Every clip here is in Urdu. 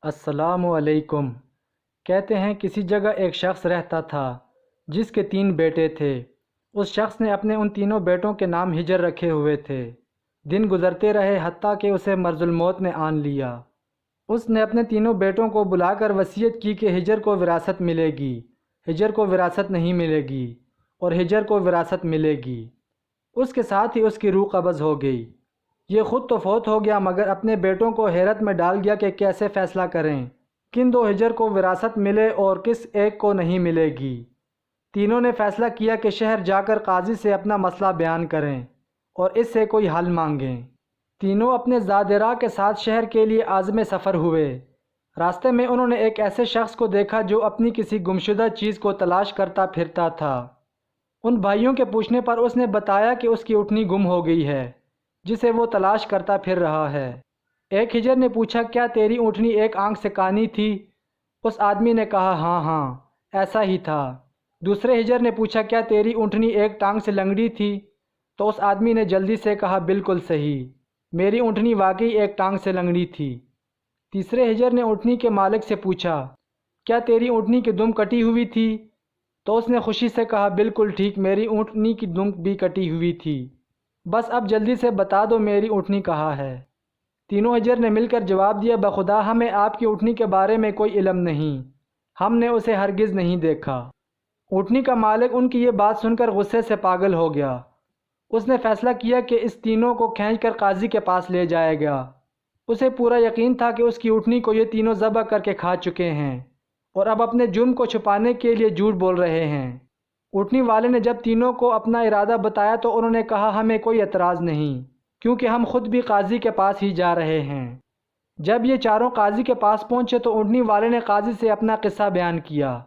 السلام علیکم۔ کہتے ہیں کسی جگہ ایک شخص رہتا تھا جس کے 3 بیٹے تھے۔ اس شخص نے اپنے ان تینوں بیٹوں کے نام ہجر رکھے ہوئے تھے۔ دن گزرتے رہے حتیٰ کہ اسے مرض الموت نے آن لیا۔ اس نے اپنے تینوں بیٹوں کو بلا کر وصیت کی کہ ہجر کو وراثت ملے گی، ہجر کو وراثت نہیں ملے گی اور ہجر کو وراثت ملے گی۔ اس کے ساتھ ہی اس کی روح قبض ہو گئی۔ یہ خود تو فوت ہو گیا مگر اپنے بیٹوں کو حیرت میں ڈال گیا کہ کیسے فیصلہ کریں، کن 2 ہجر کو وراثت ملے اور کس ایک کو نہیں ملے گی۔ تینوں نے فیصلہ کیا کہ شہر جا کر قاضی سے اپنا مسئلہ بیان کریں اور اس سے کوئی حل مانگیں۔ تینوں اپنے زادراء کے ساتھ شہر کے لیے عازم سفر ہوئے۔ راستے میں انہوں نے ایک ایسے شخص کو دیکھا جو اپنی کسی گمشدہ چیز کو تلاش کرتا پھرتا تھا۔ ان بھائیوں کے پوچھنے پر اس نے بتایا کہ اس کی اونٹنی گم ہو گئی ہے جسے وہ تلاش کرتا پھر رہا ہے۔ ایک ہجر نے پوچھا کیا تیری اونٹنی ایک آنکھ سے کانی تھی؟ اس آدمی نے کہا ہاں ہاں ایسا ہی تھا۔ دوسرے ہجر نے پوچھا کیا تیری اونٹنی ایک ٹانگ سے لنگڑی تھی؟ تو اس آدمی نے جلدی سے کہا بالکل صحیح، میری اونٹنی واقعی ایک ٹانگ سے لنگڑی تھی۔ تیسرے ہجر نے اونٹنی کے مالک سے پوچھا کیا تیری اونٹنی کی دم کٹی ہوئی تھی؟ تو اس نے خوشی سے کہا بالکل ٹھیک، میری اونٹنی کی دم بھی کٹی ہوئی تھی، بس اب جلدی سے بتا دو میری اونٹنی کہاں ہے۔ تینوں ہجر نے مل کر جواب دیا بخدا ہمیں آپ کی اونٹنی کے بارے میں کوئی علم نہیں، ہم نے اسے ہرگز نہیں دیکھا۔ اونٹنی کا مالک ان کی یہ بات سن کر غصے سے پاگل ہو گیا۔ اس نے فیصلہ کیا کہ اس تینوں کو کھینچ کر قاضی کے پاس لے جائے گا۔ اسے پورا یقین تھا کہ اس کی اونٹنی کو یہ تینوں ذبح کر کے کھا چکے ہیں اور اب اپنے جرم کو چھپانے کے لیے جھوٹ بول رہے ہیں۔ اونٹنی والے نے جب تینوں کو اپنا ارادہ بتایا تو انہوں نے کہا ہمیں کوئی اعتراض نہیں، کیونکہ ہم خود بھی قاضی کے پاس ہی جا رہے ہیں۔ جب یہ چاروں قاضی کے پاس پہنچے تو اونٹنی والے نے قاضی سے اپنا قصہ بیان کیا۔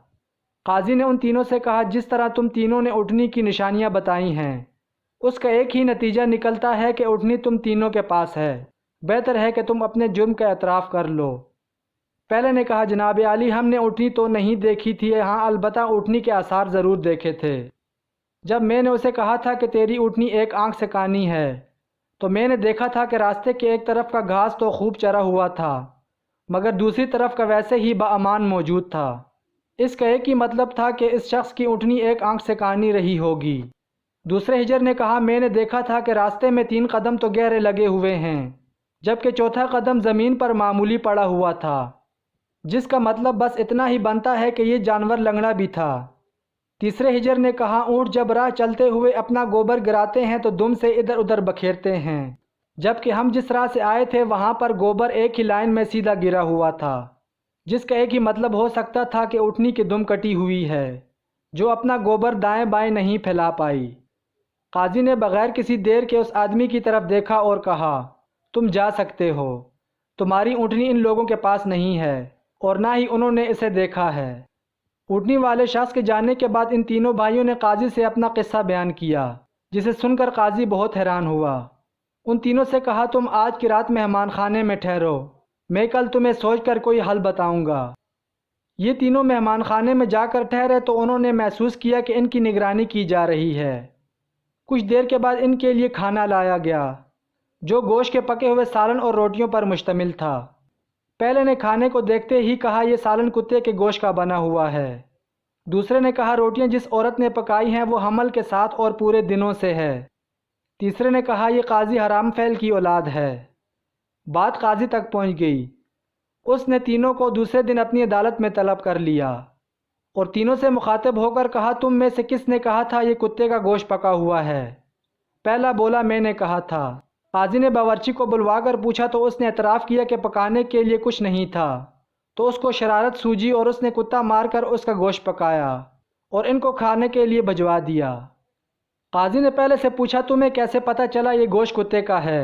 قاضی نے ان تینوں سے کہا جس طرح تم تینوں نے اونٹنی کی نشانیاں بتائی ہیں اس کا ایک ہی نتیجہ نکلتا ہے کہ اونٹنی تم تینوں کے پاس ہے، بہتر ہے کہ تم اپنے جرم کا اعتراف کر لو۔ پہلے نے کہا جناب عالی ہم نے اونٹنی تو نہیں دیکھی تھی، ہاں البتہ اونٹنی کے آثار ضرور دیکھے تھے۔ جب میں نے اسے کہا تھا کہ تیری اونٹنی ایک آنکھ سے کانی ہے تو میں نے دیکھا تھا کہ راستے کے ایک طرف کا گھاس تو خوب چرا ہوا تھا مگر دوسری طرف کا ویسے ہی باامان موجود تھا۔ اس کا ایک ہی مطلب تھا کہ اس شخص کی اونٹنی ایک آنکھ سے کانی رہی ہوگی۔ دوسرے ہجر نے کہا میں نے دیکھا تھا کہ راستے میں 3 قدم تو گہرے لگے ہوئے ہیں جبکہ چوتھا قدم زمین پر معمولی پڑا ہوا تھا، جس کا مطلب بس اتنا ہی بنتا ہے کہ یہ جانور لنگڑا بھی تھا۔ تیسرے ہجر نے کہا اونٹ جب راہ چلتے ہوئے اپنا گوبر گراتے ہیں تو دم سے ادھر ادھر بکھیرتے ہیں، جبکہ ہم جس راہ سے آئے تھے وہاں پر گوبر ایک ہی لائن میں سیدھا گرا ہوا تھا، جس کا ایک ہی مطلب ہو سکتا تھا کہ اونٹنی کی دم کٹی ہوئی ہے جو اپنا گوبر دائیں بائیں نہیں پھیلا پائی۔ قاضی نے بغیر کسی دیر کے اس آدمی کی طرف دیکھا اور کہا تم جا سکتے ہو، تمہاری اونٹنی ان لوگوں کے پاس نہیں ہے اور نہ ہی انہوں نے اسے دیکھا ہے۔ اونٹنی والے شخص کے جانے کے بعد ان تینوں بھائیوں نے قاضی سے اپنا قصہ بیان کیا، جسے سن کر قاضی بہت حیران ہوا۔ ان تینوں سے کہا تم آج کی رات مہمان خانے میں ٹھہرو، میں کل تمہیں سوچ کر کوئی حل بتاؤں گا۔ یہ تینوں مہمان خانے میں جا کر ٹھہرے تو انہوں نے محسوس کیا کہ ان کی نگرانی کی جا رہی ہے۔ کچھ دیر کے بعد ان کے لیے کھانا لایا گیا جو گوشت کے پکے ہوئے سالن اور روٹیوں پر مشتمل تھا۔ پہلے نے کھانے کو دیکھتے ہی کہا یہ سالن کتے کے گوشت کا بنا ہوا ہے۔ دوسرے نے کہا روٹیاں جس عورت نے پکائی ہیں وہ حمل کے ساتھ اور پورے دنوں سے ہے۔ تیسرے نے کہا یہ قاضی حرام فعل کی اولاد ہے۔ بات قاضی تک پہنچ گئی۔ اس نے تینوں کو دوسرے دن اپنی عدالت میں طلب کر لیا اور تینوں سے مخاطب ہو کر کہا تم میں سے کس نے کہا تھا یہ کتے کا گوشت پکا ہوا ہے؟ پہلا بولا میں نے کہا تھا۔ قاضی نے باورچی کو بلوا کر پوچھا تو اس نے اعتراف کیا کہ پکانے کے لیے کچھ نہیں تھا، تو اس کو شرارت سوجی اور اس نے کتا مار کر اس کا گوشت پکایا اور ان کو کھانے کے لیے بھجوا دیا۔ قاضی نے پہلے سے پوچھا تمہیں کیسے پتہ چلا یہ گوشت کتے کا ہے؟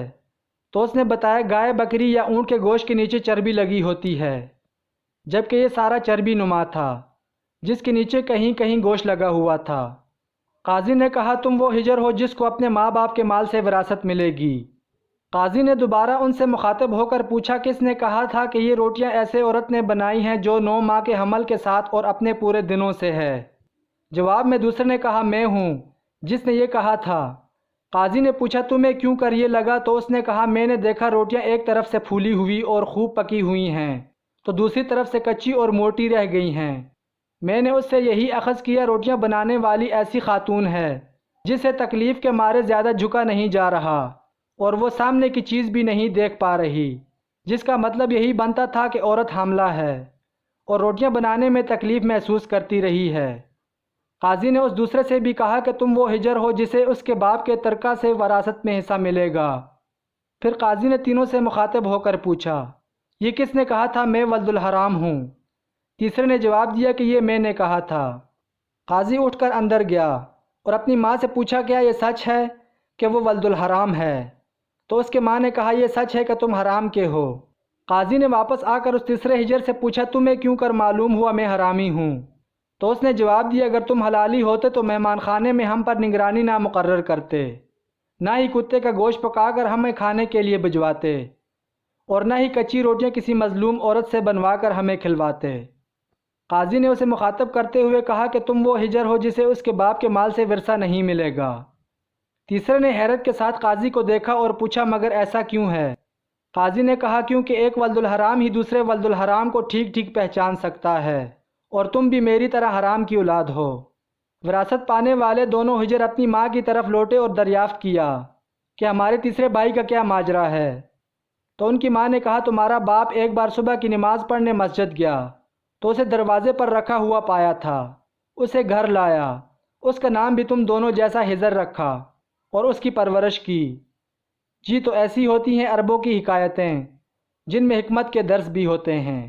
تو اس نے بتایا گائے بکری یا اونٹ کے گوشت کے نیچے چربی لگی ہوتی ہے، جبکہ یہ سارا چربی نما تھا جس کے نیچے کہیں کہیں گوشت لگا ہوا تھا۔ قاضی نے کہا تم وہ ہجر ہو جس کو اپنے ماں باپ کے مال سے وراثت ملے گی۔ قاضی نے دوبارہ ان سے مخاطب ہو کر پوچھا کس نے کہا تھا کہ یہ روٹیاں ایسے عورت نے بنائی ہیں جو 9 ماہ کے حمل کے ساتھ اور اپنے پورے دنوں سے ہے؟ جواب میں دوسرے نے کہا میں ہوں جس نے یہ کہا تھا۔ قاضی نے پوچھا تمہیں کیوں کر یہ لگا؟ تو اس نے کہا میں نے دیکھا روٹیاں ایک طرف سے پھولی ہوئی اور خوب پکی ہوئی ہیں تو دوسری طرف سے کچی اور موٹی رہ گئی ہیں۔ میں نے اس سے یہی اخذ کیا، روٹیاں بنانے والی ایسی خاتون ہے جسے تکلیف کے مارے زیادہ جھکا نہیں جا رہا اور وہ سامنے کی چیز بھی نہیں دیکھ پا رہی، جس کا مطلب یہی بنتا تھا کہ عورت حاملہ ہے اور روٹیاں بنانے میں تکلیف محسوس کرتی رہی ہے۔ قاضی نے اس دوسرے سے بھی کہا کہ تم وہ ہجر ہو جسے اس کے باپ کے ترکہ سے وراثت میں حصہ ملے گا۔ پھر قاضی نے تینوں سے مخاطب ہو کر پوچھا، یہ کس نے کہا تھا میں ولد الحرام ہوں؟ تیسرے نے جواب دیا کہ یہ میں نے کہا تھا۔ قاضی اٹھ کر اندر گیا اور اپنی ماں سے پوچھا، کیا یہ سچ ہے کہ وہ ولد الحرام ہے؟ تو اس کے ماں نے کہا، یہ سچ ہے کہ تم حرام کے ہو۔ قاضی نے واپس آ کر اس تیسرے ہجر سے پوچھا، تمہیں کیوں کر معلوم ہوا میں حرامی ہوں؟ تو اس نے جواب دیا، اگر تم حلالی ہوتے تو مہمان خانے میں ہم پر نگرانی نہ مقرر کرتے، نہ ہی کتے کا گوشت پکا کر ہمیں کھانے کے لیے بھجواتے، اور نہ ہی کچی روٹیاں کسی مظلوم عورت سے بنوا کر ہمیں کھلواتے۔ قاضی نے اسے مخاطب کرتے ہوئے کہا کہ تم وہ ہجر ہو جسے اس کے باپ کے مال سے ورثہ نہیں ملے گا۔ تیسرے نے حیرت کے ساتھ قاضی کو دیکھا اور پوچھا، مگر ایسا کیوں ہے؟ قاضی نے کہا، کیونکہ ایک ولد الحرام ہی دوسرے ولد الحرام کو ٹھیک ٹھیک پہچان سکتا ہے، اور تم بھی میری طرح حرام کی اولاد ہو۔ وراثت پانے والے دونوں ہجر اپنی ماں کی طرف لوٹے اور دریافت کیا کہ ہمارے تیسرے بھائی کا کیا ماجرا ہے؟ تو ان کی ماں نے کہا، تمہارا باپ ایک بار صبح کی نماز پڑھنے مسجد گیا تو اسے دروازے پر رکھا ہوا پایا تھا، اسے گھر لایا، اس کا نام بھی تم دونوں جیسا ہجر رکھا اور اس کی پرورش کی۔ جی تو ایسی ہوتی ہیں عربوں کی حکایتیں جن میں حکمت کے درس بھی ہوتے ہیں۔